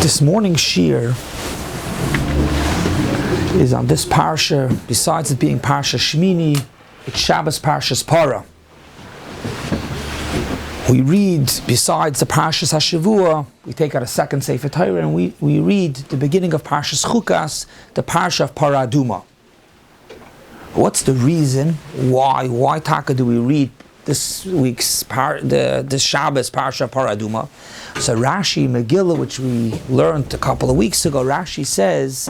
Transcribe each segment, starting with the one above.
This morning's Shiur is on this Parsha. Besides it being Parsha Shmini, it's Shabbos Parshas Parah. We read, besides the Parshas HaShavua, we take out a second Sefer Torah and we read the beginning of Parshas Chukas, the Parsha of Parah Aduma. What's the reason? Why Taka do we read this week's the Shabbos Parsha of Parah Aduma? So Rashi Megillah, which we learned a couple of weeks ago, Rashi says,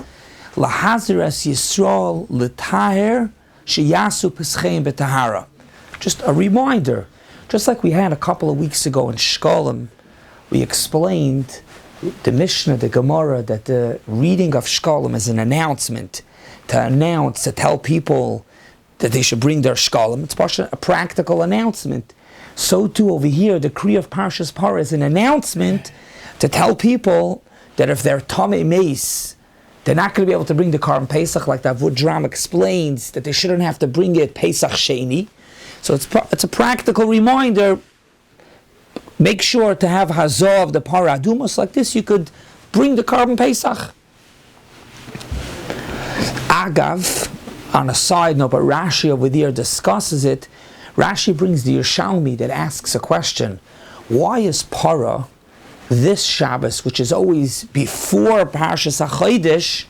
"Lahazir es Yisrael l'taher sheyasu pescheim b'tahara." Just a reminder, just like we had a couple of weeks ago in Shkolim, we explained the Mishnah, the Gemara, that the reading of Shkolim is an announcement, to tell people that they should bring their Shkolim. It's a practical announcement. So too over here, the Kriah of Parshas Parah is an announcement to tell people that if they're Tamei Meis, they're not going to be able to bring the Karban Pesach, like the Avud Dram explains, that they shouldn't have to bring it Pesach Sheni. So it's a practical reminder. Make sure to have Hazah of the Parah Adumas. Like this, you could bring the Karban Pesach. Agav, on a side note, but Rashi over there discusses it. Rashi brings the Yerushalmi that asks a question: why is Parah this Shabbos, which is always before Parshas HaChodesh,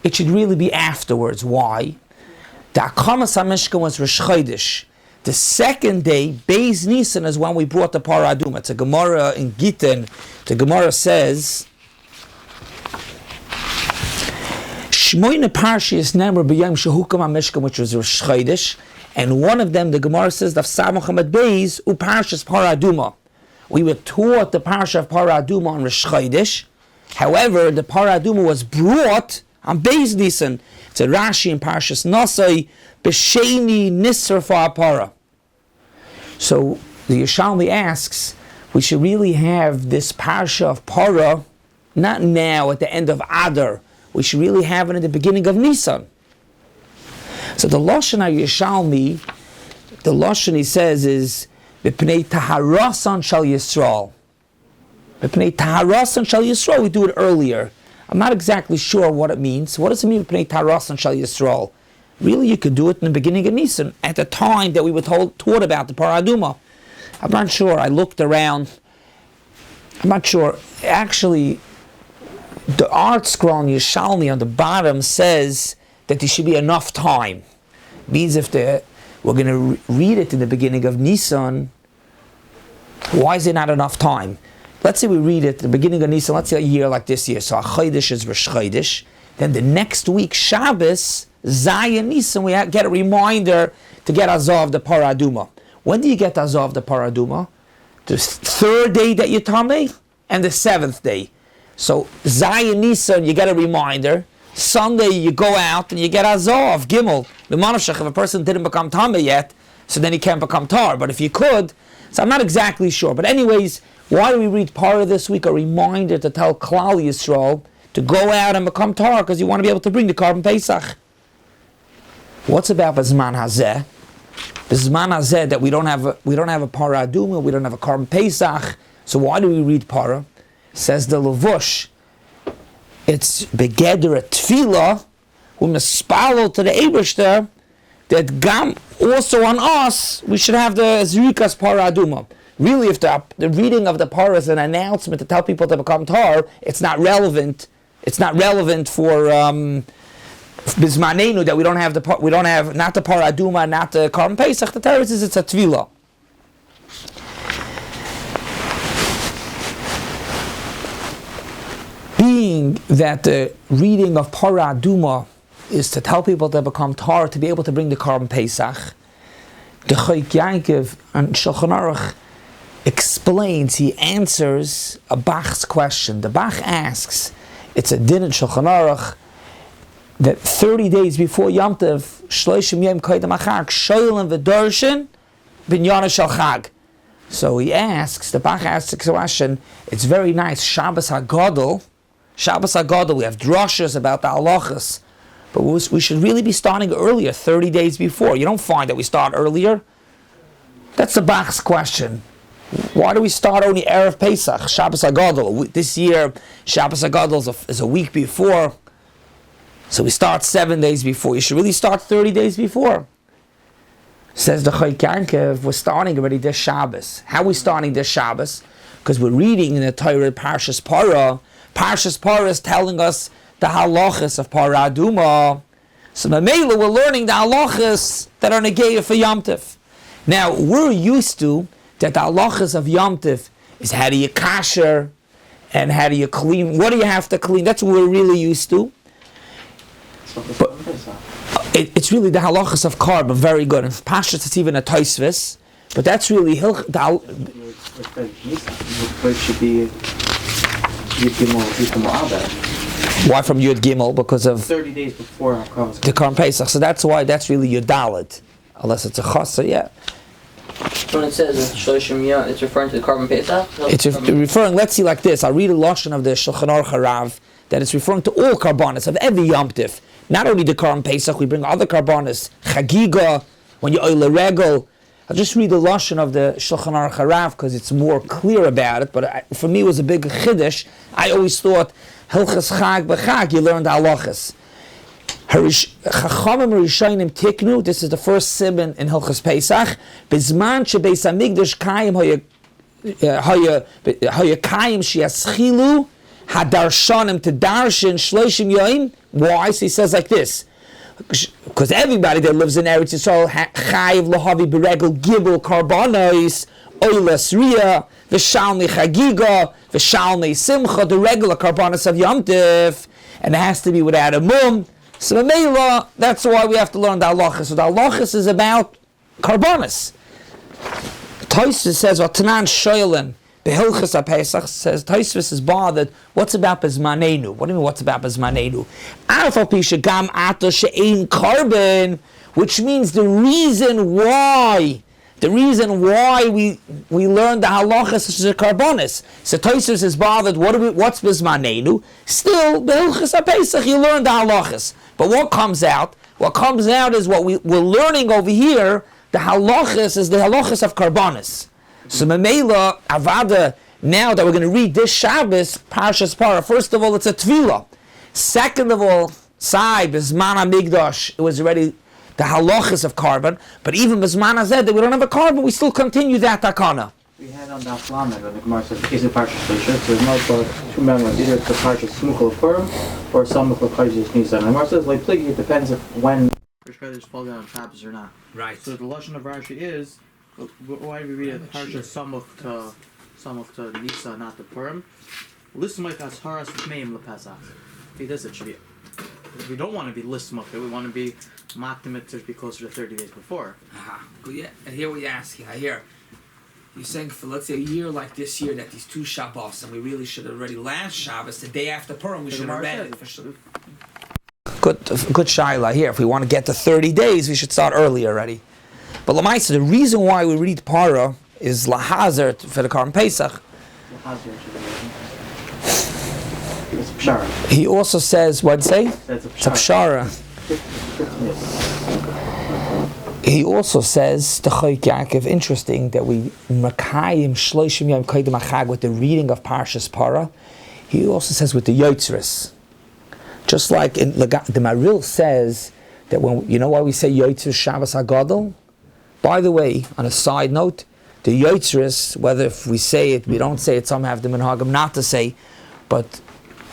it should really be afterwards? Why? The Akamas HaMishkan was Rosh Chodesh. The second day, Bais Nisan, is when we brought the Parah Aduma. It's a Gemara in Gittin. The Gemara says, Shmoyne Parshas Nemar B'Yom Shehukam HaMishkan, which was Rosh Chodesh, and one of them, the Gemara says, Daf Samach Hamad Beis U Parshas Parah Aduma. We were taught the Parsha of Parah Aduma on Rosh Chodesh. However, the Parah Aduma was brought on Bais Nisan. It's a Rashi in Parshas Nasai, B'Sheni Nisrafa Parah. So the Yerushalmi asks, we should really have this Parsha of Parah not now at the end of Adar. We should really have it at the beginning of Nisan. So the Lashon Yerushalmi, the Lashon he says is B'pnei Taharasan Shal Yisrael. B'pnei Taharasan Shal Yisrael. We do it earlier. I'm not exactly sure what it means. What does it mean B'pnei Taharasan Shal Yisrael? Really, you could do it in the beginning of Nisan, at the time that we were taught about the Parah Aduma. I'm not sure. I looked around. I'm not sure. Actually, the art scroll in Yerushalmi on the bottom says that there should be enough time. Means if we're going to read it in the beginning of Nisan, why is it not enough time? Let's say we read it at the beginning of Nisan, let's say a year like this year, so a Chodesh is Rosh Chodesh, then the next week, Shabbos, Zayin Nisan, we get a reminder to get Hazah of the Parah Aduma. When do you get Hazah of the Parah Aduma? The third day that you're Tamei, and the seventh day. So Zayin Nisan, you get a reminder. Sunday you go out and you get Hazah of Gimel. If a person didn't become Tamei yet, so then he can't become Tar. But if you could, so I'm not exactly sure. But anyways, why do we read Parah this week? A reminder to tell Klal Yisrael to go out and become Tar, because you want to be able to bring the Karban Pesach. What's about B'zman Hazeh? B'zman Hazeh that we don't have a Parah Aduma, we don't have a Karban Pesach. So why do we read Parah? Says the Levush, it's begeder a tefillah, we must spalel to the Eibishter, that gam also on us we should have the Zrikas Parah Aduma. Really, if the reading of the Parah is an announcement to tell people to become Tar, it's not relevant. It's not relevant for Bizmanenu that we don't have not the Parah Aduma, not the Karban Pesach. The Torah says it's a tefillah. Being that the reading of Parah Aduma is to tell people to become Tar, to be able to bring the Karban Pesach, the Chayk Yankov and Shulchan Aruch explains, he answers a Bach's question. The Bach asks, it's a din in Shulchan Aruch, that 30 days before Yom Tov, Shloshim Yom Koydem Achag, Shoylen V'Dorshin, Binyana Shal Chag. So he asks, the Bach asks the question, it's very nice, Shabbos HaGadol, we have drashas about the halachas, but we should really be starting earlier, 30 days before. You don't find that we start earlier? That's the Bach's question. Why do we start only Erev Pesach, Shabbos HaGadol? This year, Shabbos HaGadol is a week before, so we start 7 days before. You should really start 30 days before. Says the Chiyuv, we're starting already this Shabbos. How are we starting this Shabbos? Because we're reading in the Torah Parshas Parah. Parshas Parah is telling us the halachas of Parah Aduma. So Mamela, we're learning the halachas that are negayah for Yom Tov. Now, we're used to that the halachas of Yom Tov is how do you kasher and how do you clean. What do you have to clean? That's what we're really used to. But it's really the halachas of carbon, very good. In Parshas, it's even a Tosfos, but that's really It should be Yud Gimel. Why from Yud Gimel? Because of 30 days before the Korban Pesach. So that's why that's really Yud Dalet, unless it's a chasa. Yeah. When it says Shloshim Yom, it's referring to the Korban Pesach? It's referring. Let's see like this. I'll read a lashon of the Shulchan Aruch Harav that it's referring to all karbanos of every Yom Tov. Not only the Korban Pesach, we bring other karbanos, Chagiga, when you oil a regel. I'll just read the lashon of the Shulchan Aruch Harav because it's more clear about it. But for me, it was a big chiddush. I always thought Hilchas Chag b'Chag, you learned halachas. Chachamim Rishonim Tiknu. This is the first siman in Hilchas Pesach. Bizman shebeis Hamikdash Kayim Hoya Kayim She'aschilu Hadarshanim to Darshan Shloshim Yoim. Why? So he says like this. Because everybody that lives in Eretz Yisrael, Chayiv Lahavi Beregel Gibel Karbanos, Oilas Ria, V'Shalmei Chagiga, V'Shalmei Simcha, the regular Karbanos of Yom Tov, and it has to be without a mum. So the Mela, that's why we have to learn the halachas. So the halachas is about Karbanos. Tosfos says, V'Tanan Shoylen, Behilchas HaPesach, says, Tosfos is bothered, what's about Bezmanenu? What do you mean, what's about Bezmanenu? Alpha Pisha Gam Ato She'ein Karban, which means the reason why we learn the halachas is the karbonis. So Tosfos is bothered, what's Bezmanenu? Still, Behilchas HaPesach, you learn the halachas. But what comes out? What comes out is what we're learning over here, the halachas is the halachas of karbonis. So Mamela, Avada, now that we're going to read this Shabbos, Parshas Parah, first of all, it's a Tefillah. Second of all, Sai, Bizman HaMikdash, it was already the halachas of carbon, but even Bizman HaZed, that we don't have a carbon, we still continue that takana. We had on Daf Lamed, when the Gemara says, is it Parshas Leishah? So there's no two members, either it's the Parshas Smuchel Purim, or Samach L'Chayzis Nisan. And the Gemara says, like Pligi, it depends if when Rosh Chodesh fall down on Shabbos or not. Right. So the lashon of Rashi is, why do we read it Parshas Samach to Nisa, not the Purim? Lismach Asharas Tmeim LePesach. See, this it should be. We don't want to be Lismach, we want to be Makdimit to be closer to 30 days before. Good, yeah. And here we ask you, you're saying for let's say a year like this year that these two Shabbos, and we really should have already last Shabbos, the day after Purim, we should have read it. Good shaila here. If we want to get to 30 days, we should start early already. But Lamaisa, the reason why we read Parah is Lahazer for the Korban Pesach. It's Pshara. He also says, what'd say? It's a Pshara. He also says, the Chayk Yaakov, interesting that we Makayim Shloshim Yom Kaidem Achag with the reading of Parshas Parah. He also says with the Yotzres. Just like in the Maril says that when, you know why we say Yotzres Shabbos HaGadol? By the way, on a side note, the Yotzres, whether if we say it, we don't say it, some have the Minhagim not to say, but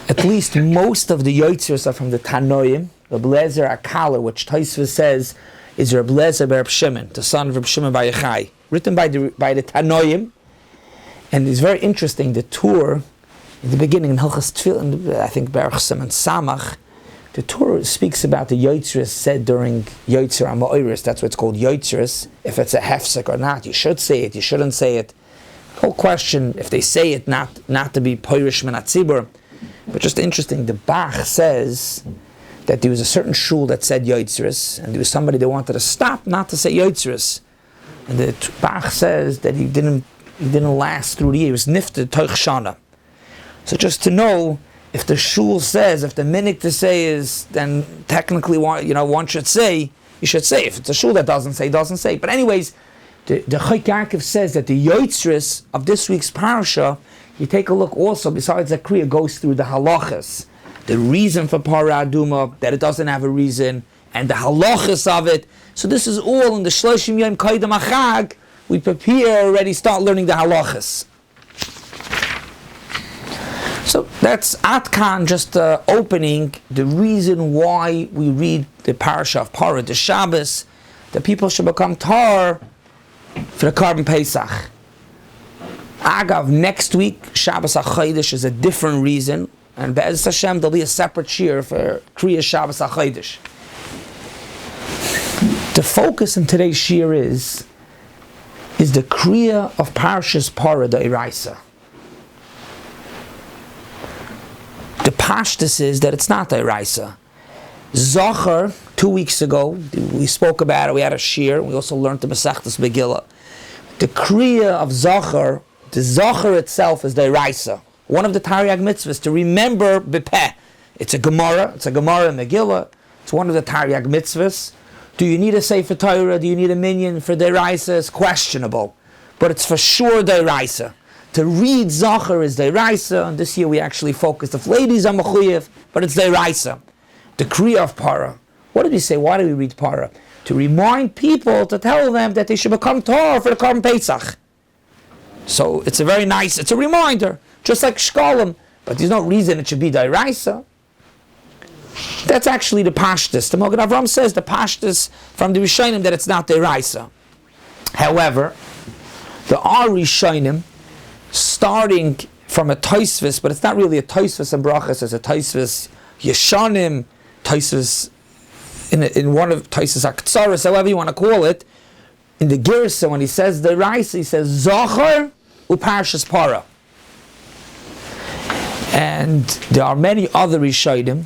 at least most of the Yotzres are from the Tanoim, Rabbi Lezer Akala, which Tosfos says is Rabbi Lezer Bar Shimon, the son of Rabbi Shimon Bar Yochai, written by the Tanoim. And it's very interesting, the tour, in the beginning, in Hilchas Tefillah, I think Baruch Simon Samach, the Torah speaks about the Yotzres said during Yotzer HaMa'oris. That's why it's called Yotzres. If it's a hefsek or not, you should say it, you shouldn't say it. Whole question, if they say it, not to be Poirish Min HaTzibur. But just interesting, the Bach says that there was a certain shul that said Yotzres, and there was somebody that wanted to stop not to say Yotzres. And the Bach says that he didn't last through the year. He was nifted Toich Shana. So just to know, if the shul says, if the minhag to say is, then technically one should say, you should say. If it's a shul that doesn't say, doesn't say. But anyways, The Chayk Yaakov says that the Yotzris of this week's Parsha, you take a look also, besides that Kriah goes through the halachas, the reason for Parah Aduma, that it doesn't have a reason, and the halachas of it. So this is all in the Shloshim Yom Kaidam Achag. We prepare already, start learning the halachas. So that's Atkan, just opening the reason why we read the Parasha of Parah, the Shabbos, that people should become tar for the Carbon Pesach. Agav, next week, Shabbos HaChodesh is a different reason, and Be'ez Hashem, there'll be a separate shiur for Kriah Shabbos HaChodesh. The focus in today's shiur is the Kriah of Parshas Parah, the Eraisa. The Pashtus is that it's not the Eraisa. Zachar, 2 weeks ago, we spoke about it, we had a shiur, we also learned the Masechtas Megillah. The Kriah of Zachar, the Zachar itself is the Eraisa. One of the Taryag mitzvahs, to remember Bepeh. It's a Gemara in Megillah, it's one of the Taryag mitzvahs. Do you need a Sefer Torah? Do you need a minyan for the Eraisa? It's questionable. But it's for sure the Eraisa. To read Zachar is the Eraisa, and this year we actually focused. If ladies are Mechuyev, but it's the Eraisa. The Kriah of Parah. What did we say? Why do we read Parah? To remind people, to tell them that they should become Torah for the Carbon Pesach. So it's a very nice, it's a reminder, just like Shkolim, but there's no reason it should be the Eraisa. That's actually the Pashtus. The Mogen Avram says the Pashtus from the Rishonim that it's not the Eraisa. However, there are Rishonim starting from a Tosfos, but it's not really a Tosfos and Brachas, it's a Tosfos Yeshanim, Tosfos in one of Tosfos HaKtsaros, however you want to call it. In the Girsa, when he says the Eraisa, he says Zachar uParshas Parah. And there are many other Rishonim.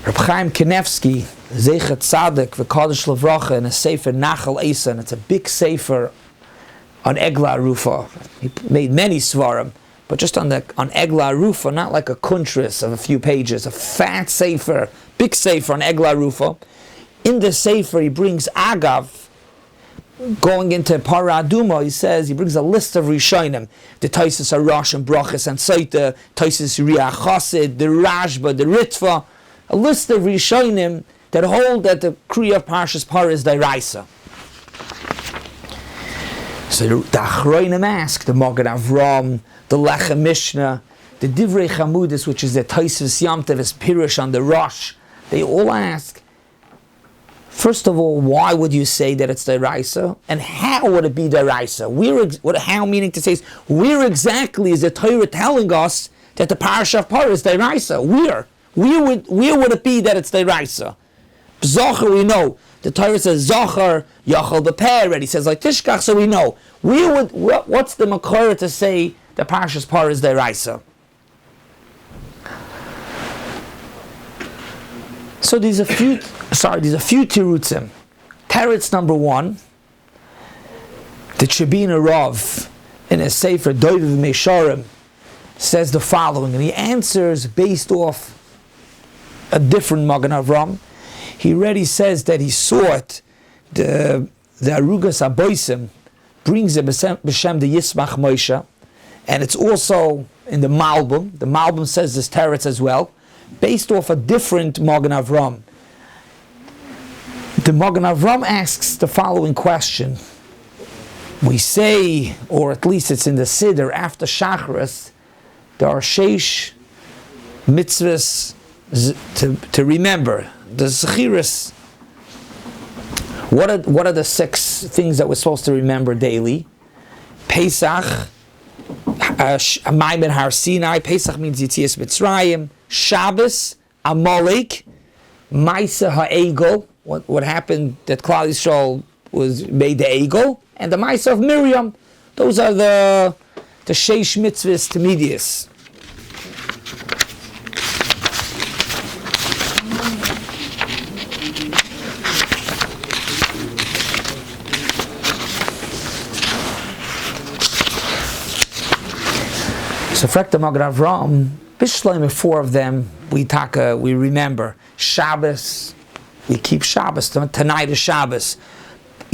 Rabbi Chaim Kanevsky, Zeichet Tzaddik, V'Kadosh Levracha, in a Sefer Nachal Eisen, it's a big Sefer on Egla Rufa. He made many Svarim, but just on Egla Rufa, not like a kuntris of a few pages, a fat Sefer, big Sefer on Egla Rufa. In the Sefer he brings Agav, going into Parah Aduma, he brings a list of Rishonim, the Tosfos Arash and Brachas and Saita, Tosfos Riyah Chassid, the Rashba, the Ritva, a list of Rishonim that hold that the Kriah of Parshas Parah is the Eraisa. So the Achroinim ask, the Mogen Avram, the Lechem Mishnah, the Divrei Chamudis, which is the Tosfos Yom Tov's Pirush on the Rosh, they all ask, first of all, why would you say that it's the Eraisa? And how would it be the Eraisa? How meaning to say is, where exactly is the Torah telling us that the Parasha of Parah is the Eraisa? Where would it be that it's the Eraisa? Zachar, we know. The Torah says Zachar, Yachal B'Peh, and he says like Tishkach, so we know. What's the Makor to say the Parshas Parah is the Eraisa? So there's a few tirutzim. Teretz number one, the Chabina Rav in a Sefer Doiv Mesharim says the following, and he answers based off a different Mogen Avram. He already says that he saw it, the Arugas Aboisim brings it b'shem the Yismach Moshe, and it's also in the Malbim. The Malbim says this teretz as well, based off a different Mogen Avram. The Mogen Avram asks the following question. We say, or at least it's in the Siddur, after Shacharis, there are sheish mitzvahs to remember. The Zechiris. What are the 6 things that we're supposed to remember daily? Pesach, Maimed Har Sinai. Pesach means Yitzias Mitzrayim. Shabbos, Amalek, Maisa HaEgel. What happened that Klal Yisrael was made the Egel, and the Maisa of Miriam. Those are the Sheish Mitzvahs Tamidius. So, Frekta Mogen Avram, Bishleim, 4 of them, we remember. Shabbos, we keep Shabbos, tonight is Shabbos.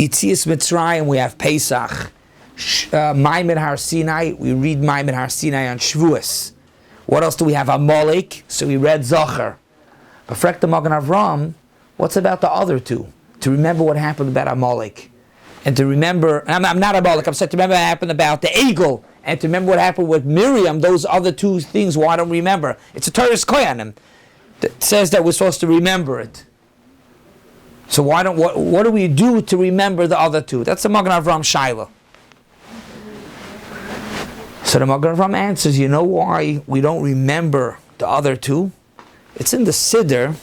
Yitzias Mitzrayim, we have Pesach. Maimed Har Sinai, we read Maimed Har Sinai on Shavuos. What else do we have? Amalek, so we read Zachar. But Frek the Magen Avram, what's about the other two? To remember what happened about Amalek. And to remember, I'm not Amalek, I'm saying to remember what happened about the eagle. And to remember what happened with Miriam, those other two things, why don't we remember? It's a Torah's Koyanim that says that we're supposed to remember it. So what do we do to remember the other two? That's the Magen Avram Shaila. So the Magen Avram answers, you know why we don't remember the other two? It's in the Siddur.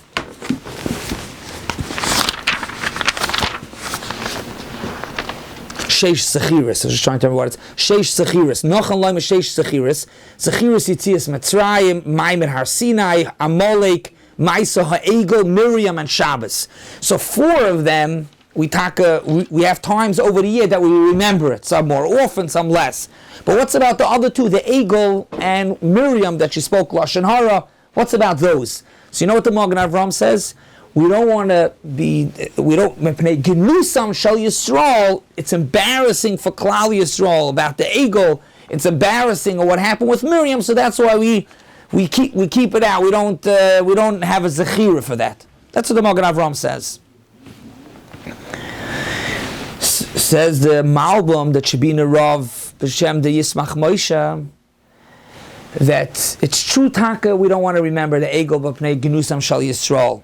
Sheish Sechiris. I was just trying to remember what it's. Sheish Sechiris. Nachum Loim Sheish Sechiris. Sechiris Yitzias Mitzrayim, Maimed Har Sinai, Amalek, Maisa Ha'egel, Miriam, and Shabbos. So 4 of them, we have times over the year that we remember it. Some more often, some less. But what's about the other 2, the Egel and Miriam that she spoke Lashon Hara? What's about those? So you know what the Magen Avram says? We don't want to be, Genusam Shal Yisrael, it's embarrassing for Klal Yisrael about the Egel. It's embarrassing of what happened with Miriam, so that's why we keep it out. We don't have a Zechira for that. That's what the Magen Avram says. Says the Malbim, the Shabina Rav, B'Shem de Yismach Moshe, that it's true taka, we don't want to remember the Egel b'pnei Genusam Shal Yisrael.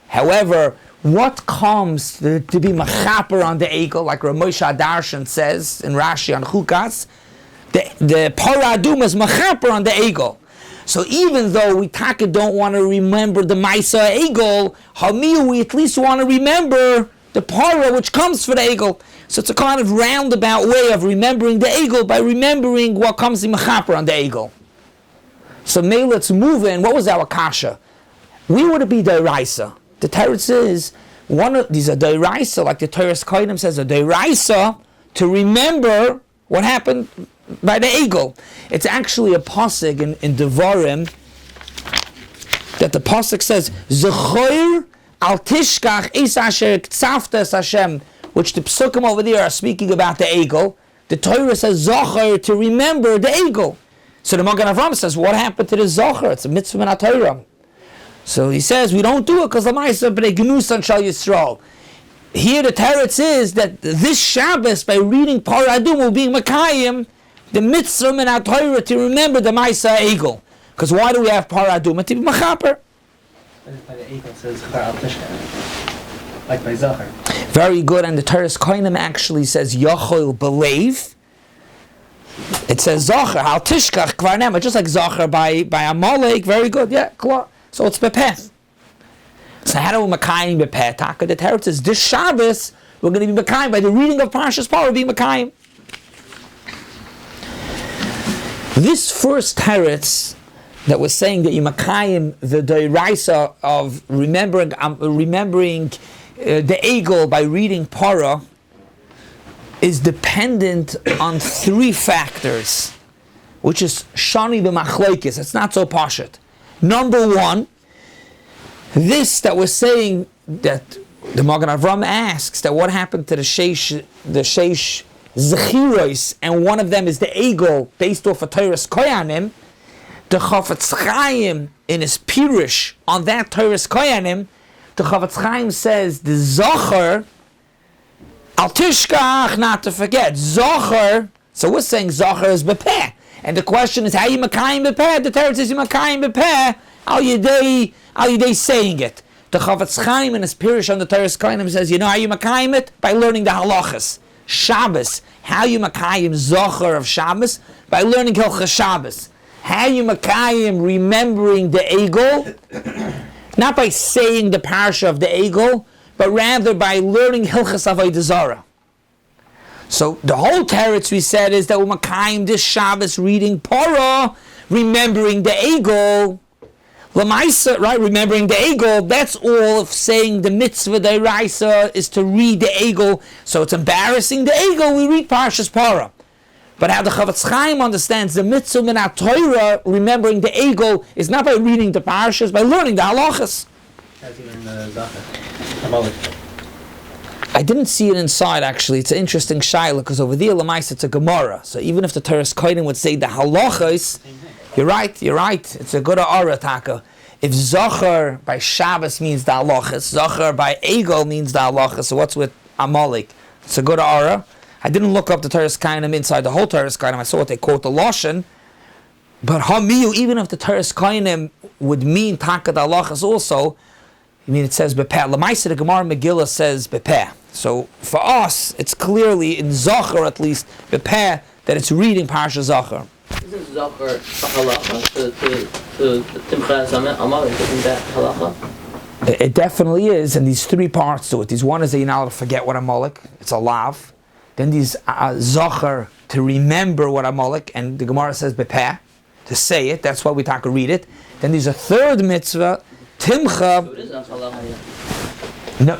However, what comes to be machaper on the Egel, like Rav Moshe Adarshan says in Rashi on Chukas, the Parah Aduma is machaper on the Egel. So even though we taka don't want to remember the Maisa Egel, Hamiyu, we at least want to remember the Parah which comes for the Egel. So it's a kind of roundabout way of remembering the Egel by remembering what comes in machaper on the Egel. So now let's move in. What was our kasha? We would be Dairaisa. The teretz is one of these are Dairaisa, like the Torah's Kohanim says, a Dairaisa to remember what happened by the Egel. It's actually a pasuk in Devarim that the pasuk says, Zechoir al tishkach es asher tzaftas Hashem, which the psukim over there are speaking about the Egel. The Torah says Zocher to remember the Egel. So the Magen Avram says, what happened to the Zocher? It's a mitzvah in HaTorah. So he says, we don't do it because the Ma'aseh b'nei Genusan Shal Yisrael. Here the teretz is that this Shabbos, by reading Parah Adum, will be Makayim, the mitzvah in HaTorah to remember the Ma'aseh Egel. Because why do we have Parah Adum? To be Machaper. By the Egel says, like by Zocher. Very good, and the Torah's Kohanim actually says, Yochel Belev. It says Zocher, Al Tishkach Kvar Nema, just like Zocher by Amalek. Very good, yeah, klar. So it's Bepeh. So how do we Makayim Bepeh? Taka, the Torah says this Shabbos we're going to be Makayim by the reading of Parshas Parah. We'll be Makayim. This first teretz that was saying that you Makayim the Doiraisa of remembering the Egel by reading Parah is dependent on 3 factors, which is Shani b'machloikis. It's not so pashut. Number 1, this that we're saying that the Magen Avram asks that what happened to the Sheish Zechiros, and one of them is the Egel based off of Torah's Koyanim. The Chafetz Chaim in his Pirush on that Torah's Koyanim, the Chafetz Chaim says the Zocher Al Tishkach, not to forget Zocher. So we're saying Zocher is Bepeh. And the question is, how you Makayim Bepeh? The Torah says you Makayim Bepeh. How you day saying it? The Chafetz Chaim in his Pirush on the Torah's Kohanim says, you know how you Makayim it? By learning the halachas. Shabbos. How you Makayim Zocher of Shabbos? By learning Hilchas Shabbos. How you Makayim remembering the Egel? Not by saying the Parsha of the Egel, but rather by learning Hilchas Avodah Zarah. So the whole teretz we said is that we're Makayim this Shabbos reading Parah, remembering the Egel. Lamaisa, right, remembering the Egel, that's all of saying the mitzvah deraisa is to read the Egel. So it's embarrassing the Egel, we read Parshas Parah. But how the Chafetz Chaim understands the mitzvah in HaTorah, remembering the Egel, is not by reading the Parshas, by learning the halachas. As even the Zocher. Amalek. I didn't see it inside actually. It's an interesting shaila because over there, Lamais, it's a Gemara. So even if the Torah's Kohen would say the halachos, you're right. It's a good aura taka. If Zachar by Shabbos means the halachos, Zachar by Egel means the halachos, so what's with Amalek? It's a good aura. I didn't look up the Torah's Kohen inside the whole Torah's Kohen. I saw what they quote the Lashon. But Hamiyu, even if the Torah's Kohen would mean taka the halachos also, it says Bepeh. Lamaisa, the Gemara Megillah says Bepeh. So for us, it's clearly in Zachar at least, Bepeh, that it's reading Parshas Zachar. Isn't Zachar halacha to Timcha Amalek? Isn't that halacha? It definitely is, and these three parts to it. These one is that you're not allowed to forget what Amalek, it's a lav. Then these Zachar, to remember what Amalek, and the Gemara says Bepeh, to say it, that's why we talk to read it. Then there's a third mitzvah, Timcha. So it is not halacha yet. No.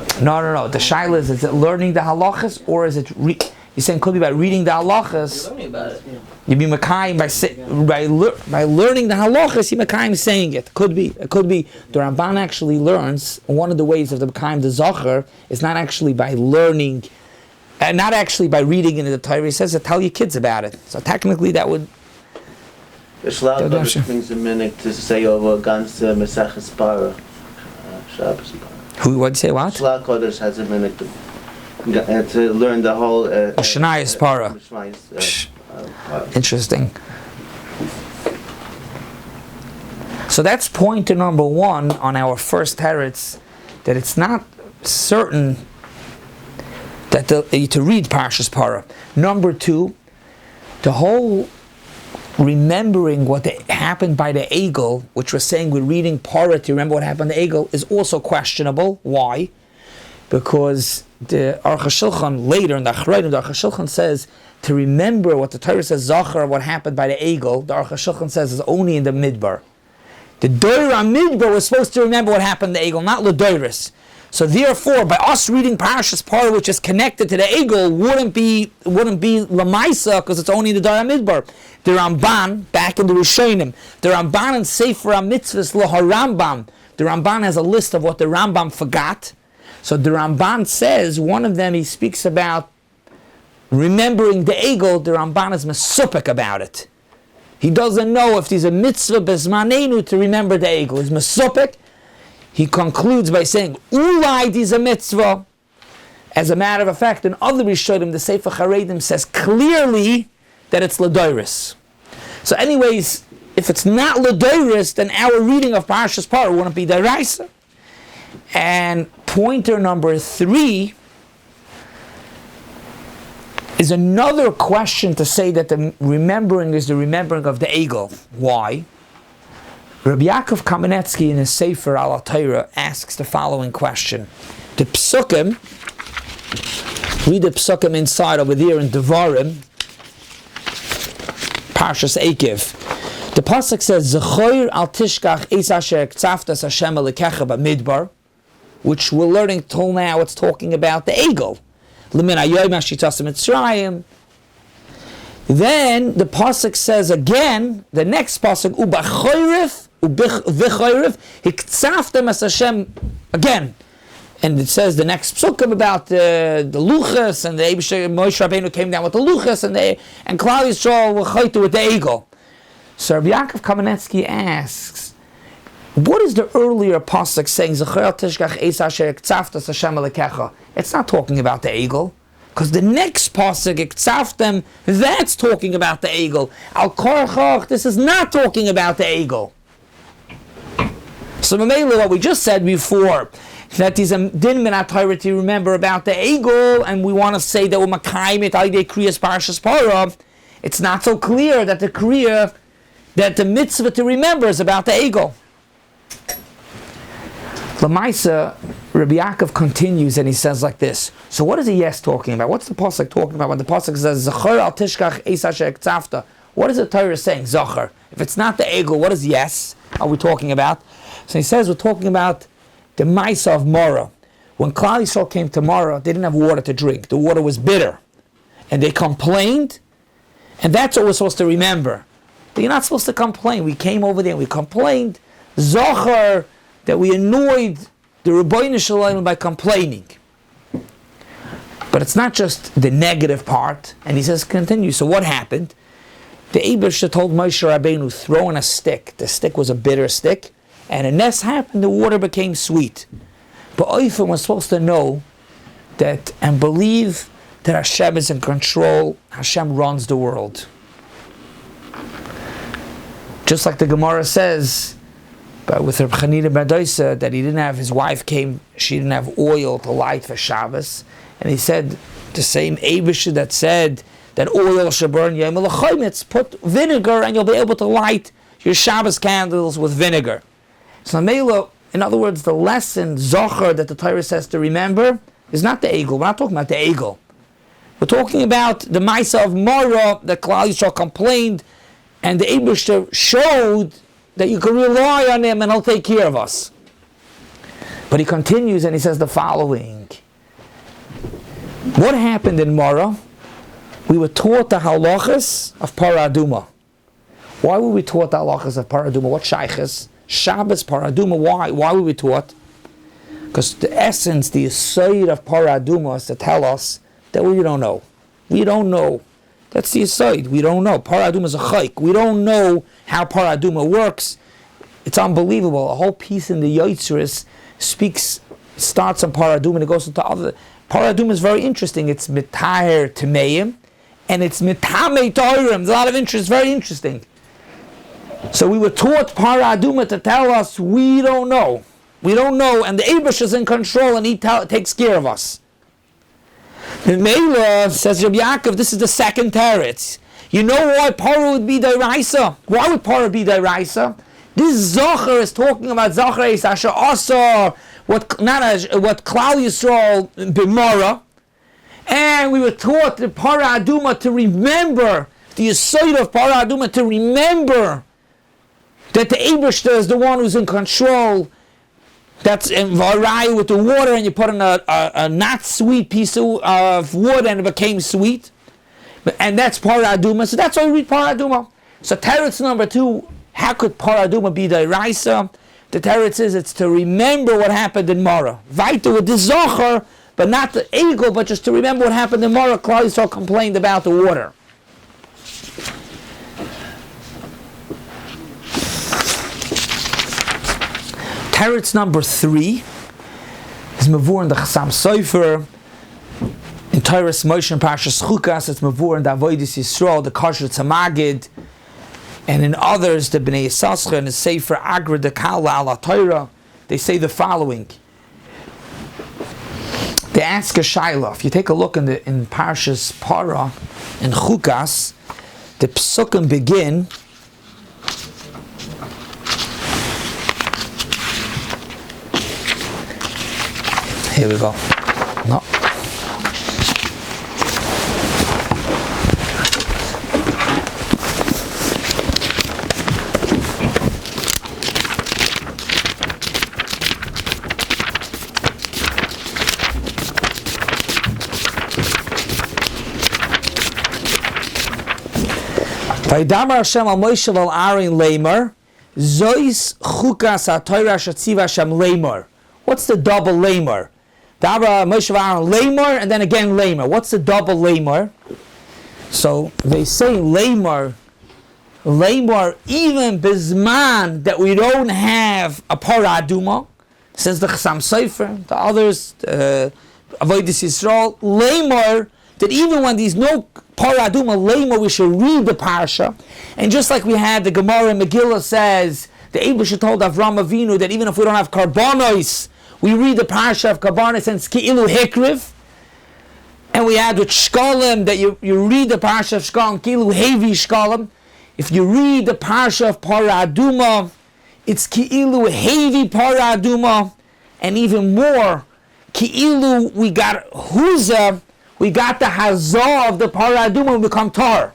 The shaila is it learning the halachas or is it you're saying could be by reading the halachas? You're learning about it. Yeah. You be Makayim by learning the halachas. You Makayim saying it. Could be. It could be. The Ramban actually learns one of the ways of the Makayim the Zachar is not actually by learning, and not actually by reading into the Torah. He says to tell your kids about it. So technically that would. Shlach brings a minute to say over ganze Maseches Parah, Shabbos Parah. Who? What'd you say? What? Shlach Kodesh has a minute to learn the whole. Shnayis Parah. Interesting. So that's pointer number one on our first teretz, that it's not certain that to read Parshas Parah. Number two, the whole remembering what happened by the Egel, which we're saying we're reading Parah to remember what happened to Egel, is also questionable. Why? Because the Aruch HaShulchan later in the Achrayim, the Aruch HaShulchan says to remember what the Torah says, Zachar, what happened by the Egel, the Aruch HaShulchan says is only in the Midbar. The Doira Midbar was supposed to remember what happened to the Egel, not L'Doiris. So therefore, by us reading Parashas Parah, which is connected to the Egel, wouldn't be Lamaisa because it's only the Dara Midbar. The Ramban, back in the Rishonim, the Ramban and Sefer HaMitzvahs LaHarambam, the Ramban has a list of what the Rambam forgot. So the Ramban says, one of them he speaks about remembering the Egel, the Ramban is mesupik about it. He doesn't know if there's a mitzvah bezmanenu to remember the Egel. He's mesupik. He concludes by saying, Ulai is a mitzvah. As a matter of fact, in other Rishonim, the Sefer Charedim says clearly that it's L'Doiris. So anyways, if it's not L'Doiris, then our reading of Parashas Parah wouldn't be D'Oraisa. And pointer number three is another question to say that the remembering is the remembering of the Egel. Why? Rabbi Yaakov Kamenetsky in his Sefer Al HaTorah asks the following question. The Psukim, read the Psukim inside over there in Devarim, Parshas Ekev. The Pasuk says, Zechoir al tishkach es asher k'tzaftas Hashem elekecha b'midbar, which we're learning till now, it's talking about the Egel. L'min hayoyim hashitasim Mitzrayim. Then the pasuk says again, the next pasuk, u'b'choyrif u'v'choyrif hiktzaftem as Hashem again, and it says the next psukim about the luchas and the Moshe Rabbeinu came down with the luchas and Klal Yisrael were chaytu with the Egel. So Rabbi Yaakov Kamenetsky asks, what is the earlier pasuk saying? Zechor tishkach es asher k'tzaftas Hashem elekecha? It's not talking about the Egel. Because the next pasuk, Iktzaftem, that's talking about the Egel. Al Korachach, this is not talking about the Egel. So Mamela, what we just said before, that is a din min HaTorah to remember about the Egel, and we want to say that we're Makayim it, Alidei Kriyas Parshas Parah, it's not so clear that the Kriah, that the mitzvah to remember is about the Egel. Lamaisa, Rabbi Yaakov continues and he says like this. So what is the yes talking about? What's the pasuk talking about when the pasuk says Zachor al tishkach es asher k'tzafta? What is the Torah saying? Zachor. If it's not the Egel, what is yes? Are we talking about? So he says we're talking about the Maisa of Marah. When Klal Yisrael came to Marah, they didn't have water to drink. The water was bitter, and they complained, and that's what we're supposed to remember. But you're not supposed to complain. We came over there and we complained. Zachor, that we annoyed the Rebbeinu Shalom by complaining. But it's not just the negative part. And he says, continue. So what happened? The Eibishter told Moshe Rabbeinu, throw in a stick. The stick was a bitter stick. And a nest happened, the water became sweet. But Oifim was supposed to know that and believe that Hashem is in control. Hashem runs the world. Just like the Gemara says, but with Rabbi Scheiner that he didn't have, his wife came, she didn't have oil to light for Shabbos. And he said, the same Eibishter that said that oil should burn Yom HaChaimitz, put vinegar and you'll be able to light your Shabbos candles with vinegar. So Mela, in other words, the lesson, Zohar, that the Torah says to remember, is not the Egel. We're not talking about the Egel. We're talking about the Maisa of Mara, that Klal Yisrael complained, and the Eibishter showed that you can rely on him and he'll take care of us. But he continues and he says the following. What happened in Mara? We were taught the halachas of Parah Aduma. Why were we taught the halachas of Parah Aduma? What shaychas? Shabbos Parah Aduma. Why? Why were we taught? Because the essence, the yesod of Parah Aduma is to tell us that we don't know. We don't know. That's the yesod. We don't know. Parah Aduma is a chayk. We don't know how Parah Aduma works. It's unbelievable. A whole piece in the Yotzris starts on Parah Aduma and it goes into other. Parah Aduma is very interesting. It's mitaher temeim and it's mitamei toirim. There's a lot of interest. Very interesting. So we were taught Parah Aduma to tell us we don't know. We don't know, and the Eibush is in control and he takes care of us. The Mela says Rabbi Yaakov, this is the second teretz. You know why Parah would be Dairaisa? Why would Parah be Dairaisa? This Zohar is talking about Zohar is Asher Asar, what Klal Yisrael b'Mara, and we were taught the Parah Aduma to remember the yesod of Parah Aduma, to remember that the Eibush is the one who's in control. That's in Varai with the water, and you put in a not sweet piece of wood, and it became sweet. And that's Parah Aduma. So that's why we read Parah Aduma. So teretz number 2, how could Parah Aduma be the Raisa? The teretz is it's to remember what happened in Mara. Vaita with the Zohar, but not the Egel, but just to remember what happened in Mara. Klal Yisrael complained about the water. Teretz number 3 is Mavur in the Chassam Sofer. In Torah's Moshe and Parshas Chukas, it's Mavur in the Avodas Yisrael, the Kasher Tzamagid, and in others, the Bnei Yissaschar and the Sefer Agra de Kala ala Torah, they say the following. They ask a Shaila. If you take a look in Parshas Parah, in Chukas, the Psukim begin. Here we go. No. Vaydamar Hashem al Moshe al Aaron Leimer, Zois Chukas HaTorah Shatziva Hashem Leimer. What's the double Leimer? Dabra Moshe Aaron Leimer and then again Leimer. What's the double Leimer? So they say Leimer even bizman that we don't have a Parah Aduma, says the Chassam Sofer, the others, Avodas Yisrael, Leimer, that even when there's no Parah Aduma Leimer, we should read the Parsha. And just like we had the Gemara in Megillah says, the Eibush told Avram Avinu that even if we don't have Karbanos, we read the Parsha of Karbanos and Ski'ilu Hikriv. And we had with Shkolim that you read the Parsha of Shkolim, Ki'ilu Hevi Shkolim. If you read the Parsha of Parah Aduma, it's Ki'ilu Hevi Parah Aduma. And even more, Ki'ilu, we got Huza, we got the Hazah of the Parah Aduma, we become Tar.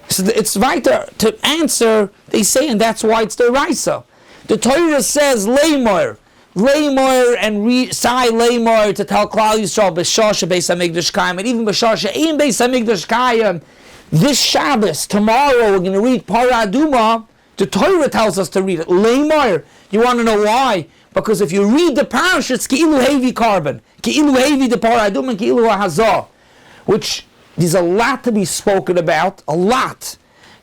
So it's right there to answer, they say, and that's why it's the Raisa. The Torah says, Leimer and Sai Leimer to tell Klal Yisrael, B'shasha Bais Medrash Ohr Chaim, and even B'shasha in Bais Medrash Ohr Chaim, this Shabbos, tomorrow, we're going to read Parah Aduma. The Torah tells us to read it. Leimer, you want to know why? Because if you read the Parshas, it's Ki'ilu Hevi Carbon, Ki'ilu Hevi the Parah Adum, and Ki'ilu HaHazah, which there's a lot to be spoken about, a lot,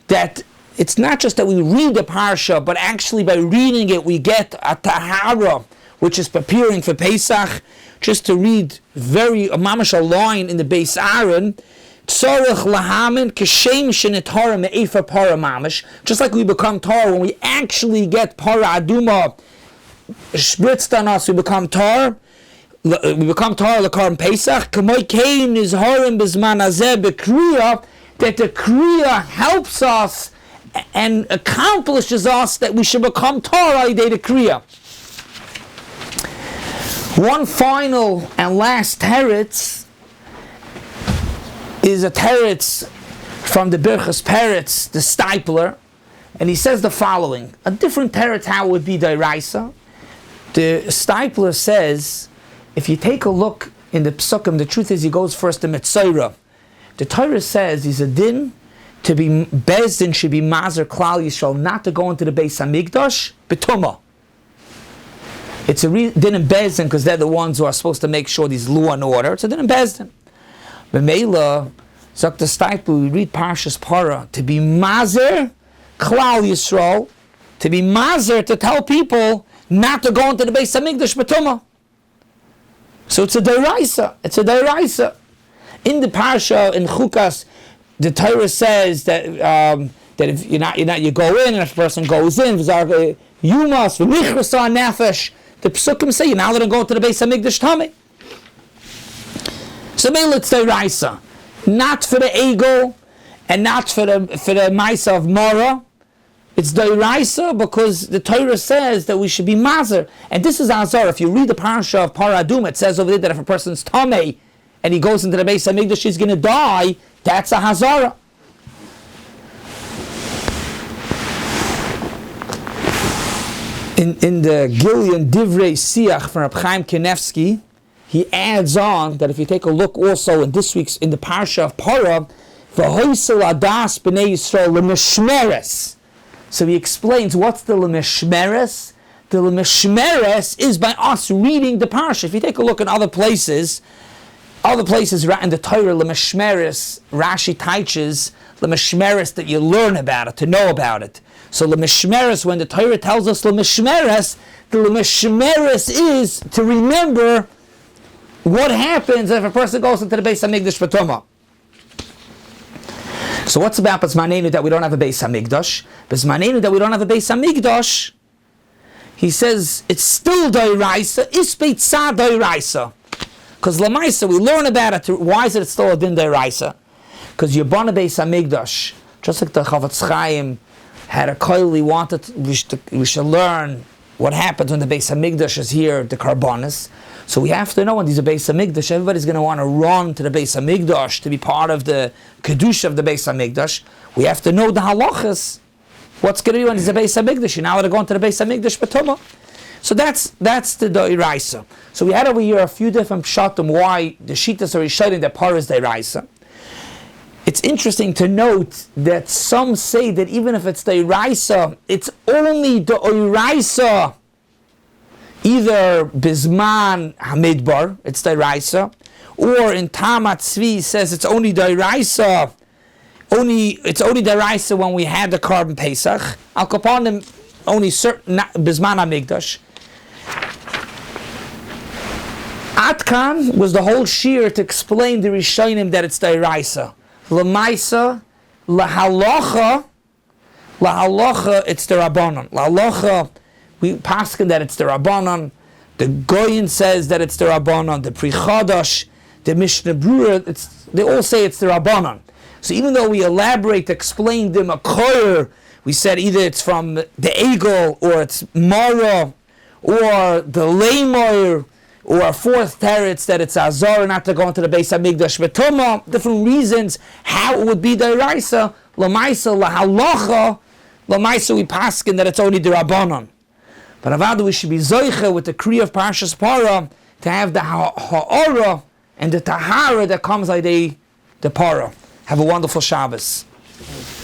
that it's not just that we read the Parsha, but actually by reading it we get a Tahara, which is preparing for Pesach. Just to read a mamash line in the Bais Aaron, Tzorech lahamin kashem shenetara me'efa para mamash. Just like we become tar when we actually get Parah Aduma spritzed on us, we become tar. We become tar l'karm Pesach. Kamoi kein is harim bezman hazeh b'Kriah, that the Kriah helps us and accomplishes us that we should become tar al yedei the Kriah. One final and last teretz is a teretz from the Birchas Peretz, the Stipler, and he says the following. A different teretz how it would be Dairaisa. The Stipler says, if you take a look in the Psukim, the truth is he goes first to Metzora. The Torah says he's a din to be, Bezdin should be Mazer Klal Yisrael, not to go into the Beis HaMikdash, B'tumah. It's a din in Bezdin because they're the ones who are supposed to make sure these law and order. It's a din in Bezdin. B'meila, Zok the Stipler, we read Parshas Parah, to be Mazer Klal Yisrael, to be Mazer, to tell people not to go into the Beis HaMikdash, B'tumah. So it's a Dairaisa. It's a Dairaisa. In the Parsha, in Chukas, the Torah says that if you go in, and if a person goes in, you must, nefesh. The Psukim say you're not allowed to go to the Beis HaMikdash Tamei. So maybe it's Dairaisa, not for the ego, and not for the Maisa of Mora. It's Dairaisa because the Torah says that we should be Mazer. And this is Azar. If you read the Parsha of Parah Adum, it says over there that if a person's Tamei and he goes into the Beis HaMikdash, he's going to die. That's a Hazara. In the Gillian Divrei Siach from Rabbi Chaim Kanevsky, he adds on that if you take a look also in this week's, in the Parsha of Parah, V'hoisel adas b'nei Yisrael l'meshmeres. So he explains what's the Lemeshmeres. The Lemeshmeres is by us reading the Parsha. If you take a look at other places in the Torah, Lemeshmeres, Rashi teaches Lemeshmeres that you learn about it, to know about it. So Lemeshmeres, when the Torah tells us Lemeshmeres, the Lemeshmeres is to remember what happens if a person goes into the Beis HaMikdash B'tumah. So what's about B'zmanenu that we don't have a Beis HaMikdash? B'zmanenu that we don't have a Beis HaMikdash, he says it's still Dairaisa, Ispeitza Dairaisa. Because Lamaisa, we learn about it. Why is it still a din Dairaisa? Because you're born a Beis HaMikdash, just like the Chavetz Chaim had a koil, he wanted, we should learn what happens when the Beis HaMikdash is here, the Karbonis. So we have to know when there's a Beis HaMikdash, everybody's going to want to run to the Beis HaMikdash to be part of the Kedusha of the Beis HaMikdash. We have to know the halachas. What's going to be when there's a Beis HaMikdash? You're now allowed to go into the Beis HaMikdash B'tumah. So that's the Dairaisa. So we had over here a few different pshatim why the Shitas are reciting that Parah is Dairaisa. It's interesting to note that some say that even if it's Dairaisa, it's only Dairaisa either Bizman Hamidbar, it's Dairaisa, or in Tamat Tzvi says it's only Dairaisa, it's only Dairaisa when we had the carbon Pesach. Al Kapanim only certain Bizman HaMikdash. Atkan was the whole shiur to explain the Rishonim that it's Dairaisa. L'maisa, lahalacha, it's the Rabbanon. Lahalacha, we paskin that it's the Rabbanon. The Goyin says that it's the Rabbanon. The Pri Chadash, the Mishnah Brura, they all say it's the Rabbanon. So even though we elaborate to explain the Makoyer, we said either it's from the Egel, or it's Mara, or the Leimoyer, or a fourth teretz that it's Azar not to go into the Beis HaMikdash B'tumah, different reasons how it would be Dairaisa, L'maisa, L'halacha, L'maisa we paskin that it's only the Rabbanon. But Avada, we should be Zoicha with the Kriah of Parshas Parah to have the Ha'ora and the Tahara that comes like the Parah. Have a wonderful Shabbos.